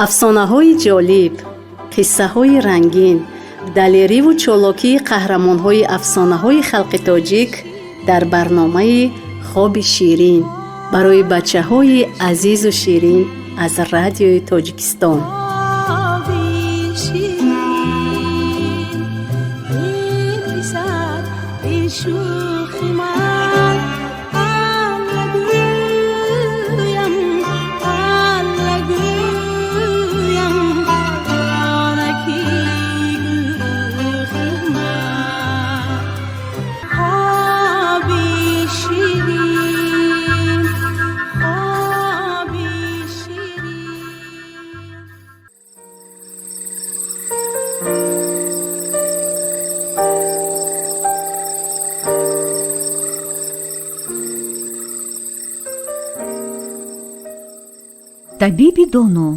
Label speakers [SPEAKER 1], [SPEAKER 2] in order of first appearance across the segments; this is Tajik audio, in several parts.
[SPEAKER 1] афсонаҳои ҷолиб, қиссаҳои рангин, далериву чолокии қаҳрамонҳои афсонаҳои халқи тоҷик дар барномаи хоби ширин барои бачаҳои азизу ширин аз радиои Тоҷикистон.
[SPEAKER 2] табиби доно,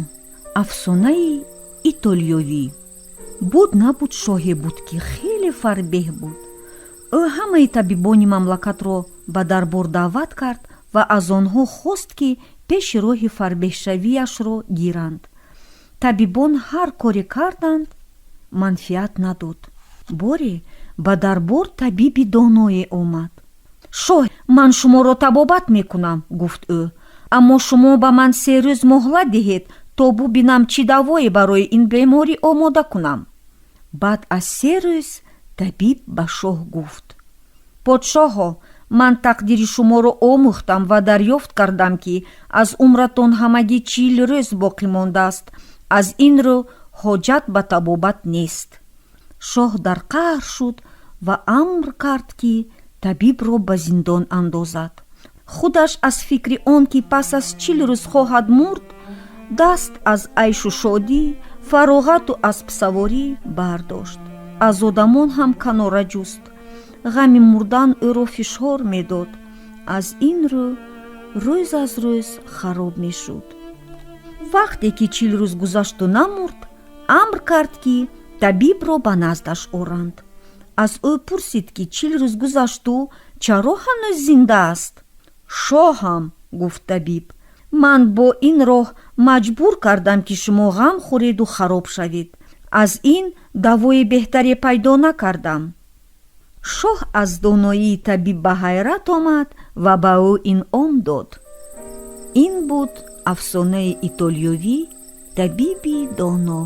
[SPEAKER 2] афсонаи итолиёвӣ. буд набуд шоҳе буд ки хеле фарбеҳ буд. ӯ ҳамаи табибони мамлакатро ба дарбор даъват кард ва аз онҳо хост ки пеши роҳи фарбеҳшавиашро гиранд. табибон ҳар коре карданд, манфиат надод. боре ба дарбор табиби доное омад. шоҳ, ман шуморо табобат мекунам, гуфт ӯ, аммо шумо ба ман 3 рӯз муҳлат диҳед, то бубинам чӣ давое барои ин беморӣ омода кунам. баъд аз 3 рӯз табиб ба шоҳ гуфт: подшоҳо, ман тақдири шуморо омӯхтам ва дарёфт кардам ки аз умратон ҳамагӣ 40 рӯз боқӣ мондааст. аз ин рӯ ҳоҷат ба табобат нест. шоҳ дар қаҳр шуд ва амр кард ки табибро ба зиндон андозад. худаш аз фикри он ки пас аз 40 рӯз хоҳад мурд, даст аз айшу шодӣ, фароғату аспсаворӣ бардошт. аз одамон ҳам канора ҷуст. ғами мурдан ӯро фишор медод. аз ин рӯ рӯз аз рӯз хароб мешуд. вақте ки 40 рӯз гузашту намурд, амр кард ки табибро ба наздаш оранд. аз ӯ пурсид ки 40 рӯз гузашту, чаро ҳанӯз зинда аст? шоҳам, гуфт табиб, ман бо ин роҳ маҷбур кардам ки шумо ғам хӯреду хароб шавед. аз ин давои беҳтаре пайдо накардам. шоҳ аз доноии табиб ба ҳайрат омад ва ба ӯ инъом дод. ин буд афсонаи итолиёвӣ, табиби доно.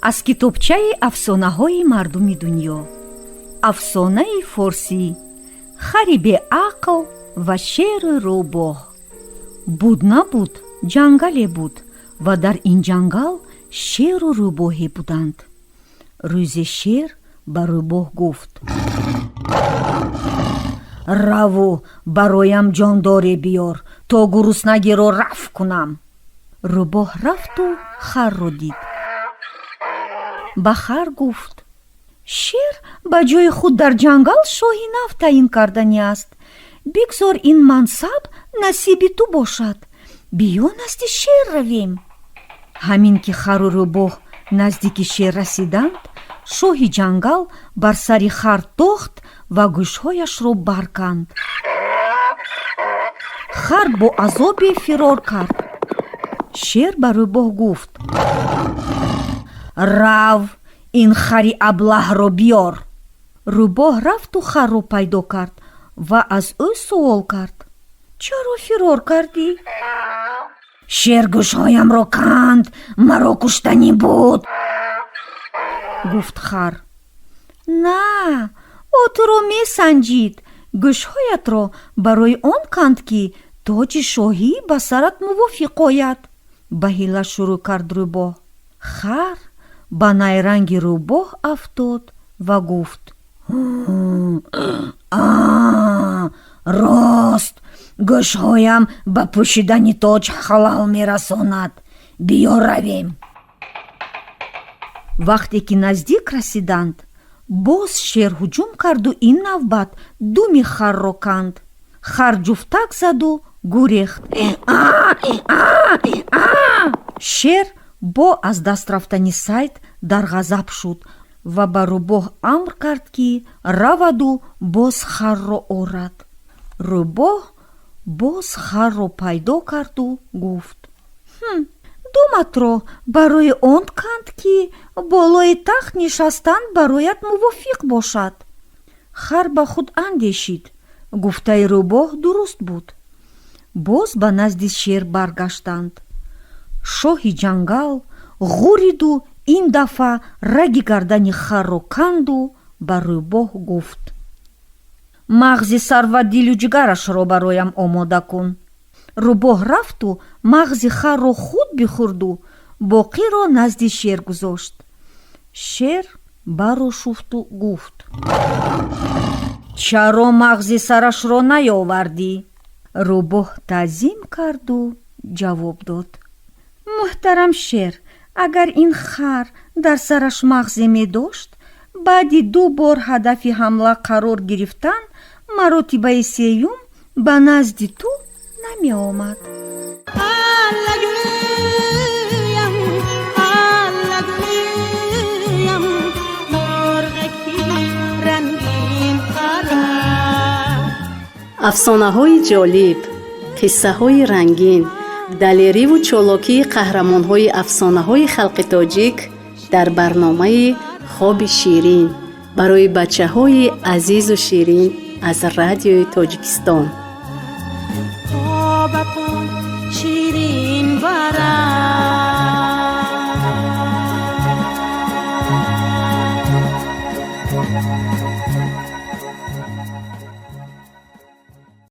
[SPEAKER 2] аз китобчаи афсонаҳои мардуми дунё. афсонаи форсӣ. хари беақл ва шеру рӯбоҳ. буд набуд, ҷангале буд ва дар ин ҷангал шеру рӯбоҳе буданд. рӯзе шер ба рӯбоҳ гуфт: раву бароям ҷондоре биёр, то гуруснагиро рафъ кунам. рӯбоҳ рафту харро дид. ба хар гуфт: шер ба ҷои худ дар ҷангал шоҳи нав таъин кардани аст. бигзор ин мансаб насиби ту бошад. биё назди шер равем. ҳамин ки хару рӯбоҳ наздики шер расиданд, шоҳи ҷангал бар сари хар тохт ва гӯшҳояшро барканд. хар бо азобе фирор кард. шер ба рӯбоҳ гуфт: рав, ин хари аблаҳро биёр. рӯбоҳ рафту харро пайдо кард ва аз ӯ суол кард: чаро фирор кардӣ? шер гӯшҳоямро канд, маро куштанӣ буд, гуфт хар. на, ӯ туро месанҷид. гӯшҳоятро барои он канд ки тоҷи шоҳӣ ба сарат мувофиқ ояд. ба ҳила шурӯъ кард рӯбоҳ. хар ба найранги рӯбоҳ афтод ва гуфт: рост, гӯшҳоям ба пӯшидани тоҷ халал мерасонад. биё равем. вақте ки наздик расиданд, боз шер ҳуҷум карду ин навбат думи харро канд. хар ҷуфтак заду гӯрехт. шер бо аз даст рафтани сайд дар ғазаб шуд ва ба рӯбоҳ амр кард ки раваду боз харро орад. рӯбоҳ боз харро пайдо карду гуфт: думатро барои он канд ки болои тахт нишастан бароят мувофиқ бошад. хар ба худ андешид, гуфтаи рӯбоҳ дуруст буд. боз ба назди шер баргаштанд. шоҳи ҷангал ғуриду ин дафъа раги гардани харро канду ба рӯбоҳ гуфт: мағзи сарвадилу ҷигарашро бароям омода кун. рӯбоҳ рафту мағзи харро худ бихӯрду боқиро назди шер гузошт. шер баро шуфту гуфт: чаро мағзи сарашро наёвардӣ? рӯбоҳ таъзим карду ҷавоб дод: муҳтарам шер, агар ин хар дар сараш мағзе медошт, баъди 2 бор ҳадафи ҳамла қарор гирифтан, маротибаи сеюм ба назди ту намеомад.
[SPEAKER 1] афсонаҳои ҷолиб, қиссаҳои рангин, далериву чолокии қаҳрамонҳои афсонаҳои халқи тоҷик дар барномаи хоби ширин барои бачаҳои азизу ширин аз радиои Тоҷикистон.